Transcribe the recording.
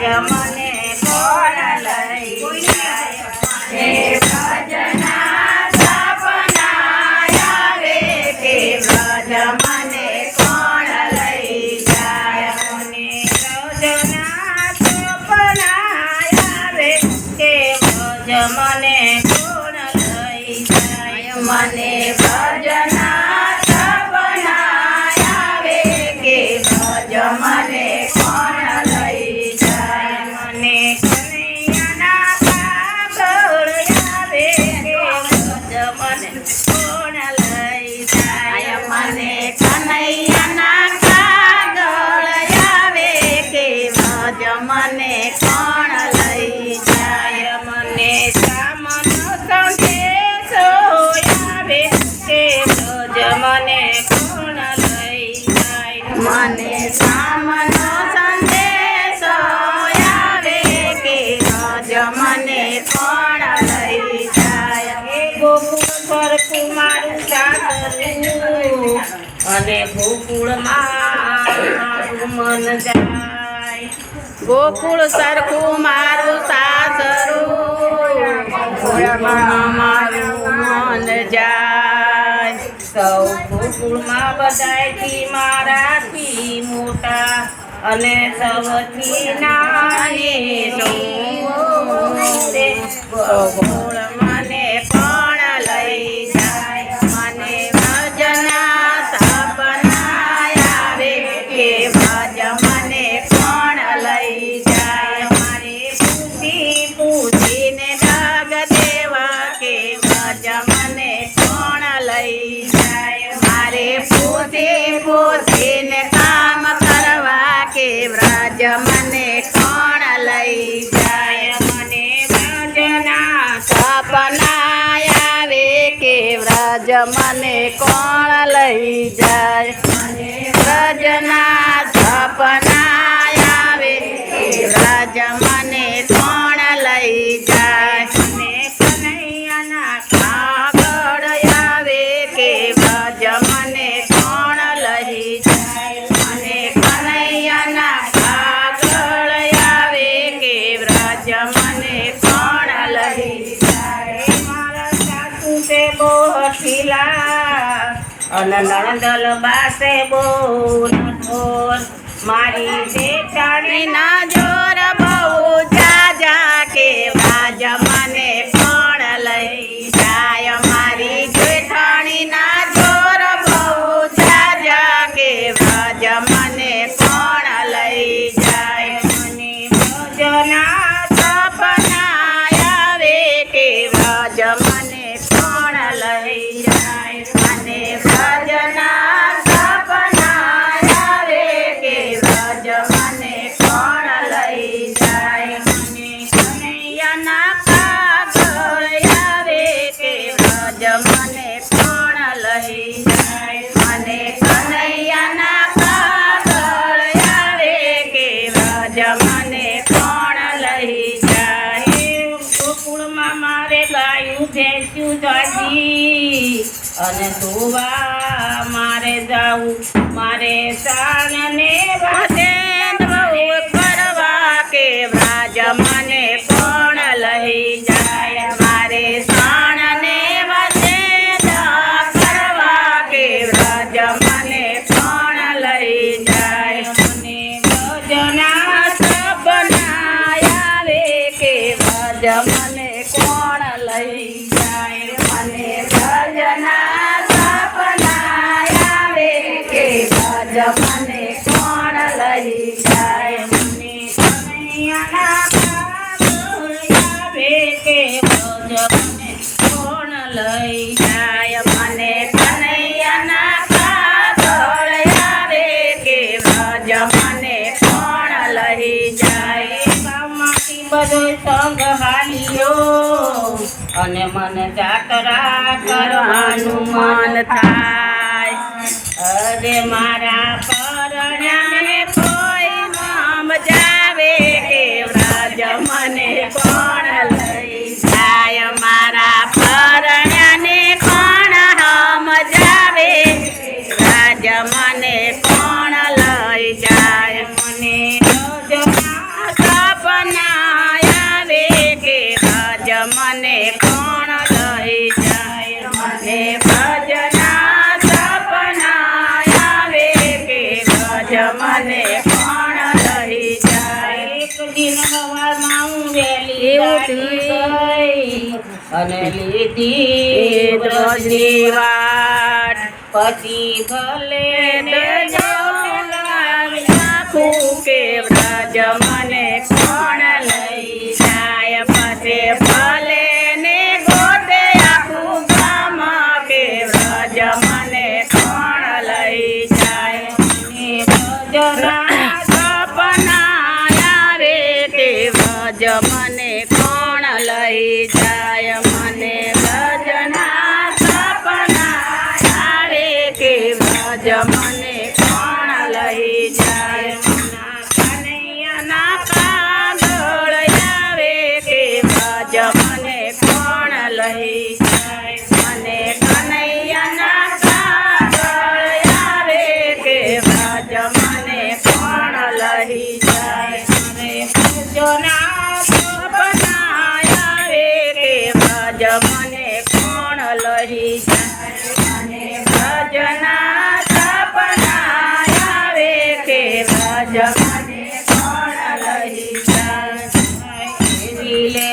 મને કોણ લઈ જાય મને વ્રજના સપના આવે કે વ્રજ મને કોણ લઈ જાય મને વ્રજના સપના આવે કે વ્રજ મને કોણ લઈ જાય મને વ્રજના સપના આવે કે વ્રજ મને કોણ લઈ જાય મને કનૈયાના કાગળ આવે કે વ્રજ મને કોણ લઈ જાય મને કનૈયાના કાગળ આવે કે વ્રજ મને કોણ લઈ જાય મને સામનો સંદેશો આવે કે વ્રજ મને કોણ લઈ જાય મને સામનો સંદેશો આવે કે વ્રજ મને કોણ લઈ જાય ગોકુળ સરખું મારું સાસરું અને ગોકુળમાં મારું મન જાય ગોકુળ સરખું મારું સાસરું ગોકુળમાં મારું મન જાય સૌ ગોકુળમાં બધાયથી મારાથી મોટા અને સૌથી નાની ગોકુળ મને કોણ લઈ જાય મને વ્રજના સપના આવે કે વ્રજ મને કોણ લઈ જાય મારે પૂછીને ડાગ દેવા કે વ્રજ મને કોણ લઈ જાય મારે પૂછીને કામ કરવા કે વ્રજ મને કોણ લઈ જાય મને વ્રજના સપના આવે કે વ્રજ મને કોણ લઈ જાય મને વ્રજના સપના આવે કે વ્રજ મને કોણ લઈ જાય મને કનૈયાના કાગળ આવે કે વ્રજ મને કોણ લઈ જાય મને કનૈયાના કાગળ આવે કે વ્રજ મને કોણ લઈ જાય મારા સાસુ તે બહુ હઠીલા અને નણંદલ બાસે બહુ નઠોર મારી જેઠાણી ના જોર બહુ જાજા કે વ્રજ મને કોણ લઈ જાય મારી જેઠાણી ના જોર બહુ જાજા કે વ્રજ મને કોણ લઈ જાય મને વ્રજના સપના આવે કે વ્રજ મને કોણ લઈ જાય મને વ્રજના સપના આવે કે વ્રજ મને કોણ લઈ જાય મને કનૈયાના કાગળ આવે કે વ્રજ મને કોણ લઈ જાય મને કનૈયાના કાગળ આવે કે વ્રજ મને કોણ લઈ જાય ગોકુળમાં મારે ગાયું ભેંસ્યું જાજી અને ધોવા મારે જાવું મારે સાણને વાદે કરવા કે વ્રજ મને કોણ લઈ જાય મારે સાણને વાદે કરવા કે વ્રજ મને કોણ લઈ જાય મને વ્રજના સપના આવે કે વ્રજ મને કોણ લઈ જાય મને વ્રજના સપના આવે કે વ્રજ મને કોણ લઈ જાય મને કનૈયાના કાગળ આવે કે વ્રજ મને કોણ લઈ જાય મને કનૈયાના કાગળ આવે કે વ્રજ મને કોણ લઈ જાય ગામમાંથી બધો સંગ હાલ્યો અને મને જાત્રા કરવાનું મન થાય અરે મારા પરણ્યાને કોઈ નામ જાવે કે વ્રજ મને કોણ લઈ જાય મારા પરણ્યાને કોણ સમજાવે વ્રજ મને કોણ લઈ જાય મને અને લીધી ધ્રોજની વાટ પછી ભલે ને નાખું કે વ્રજ મને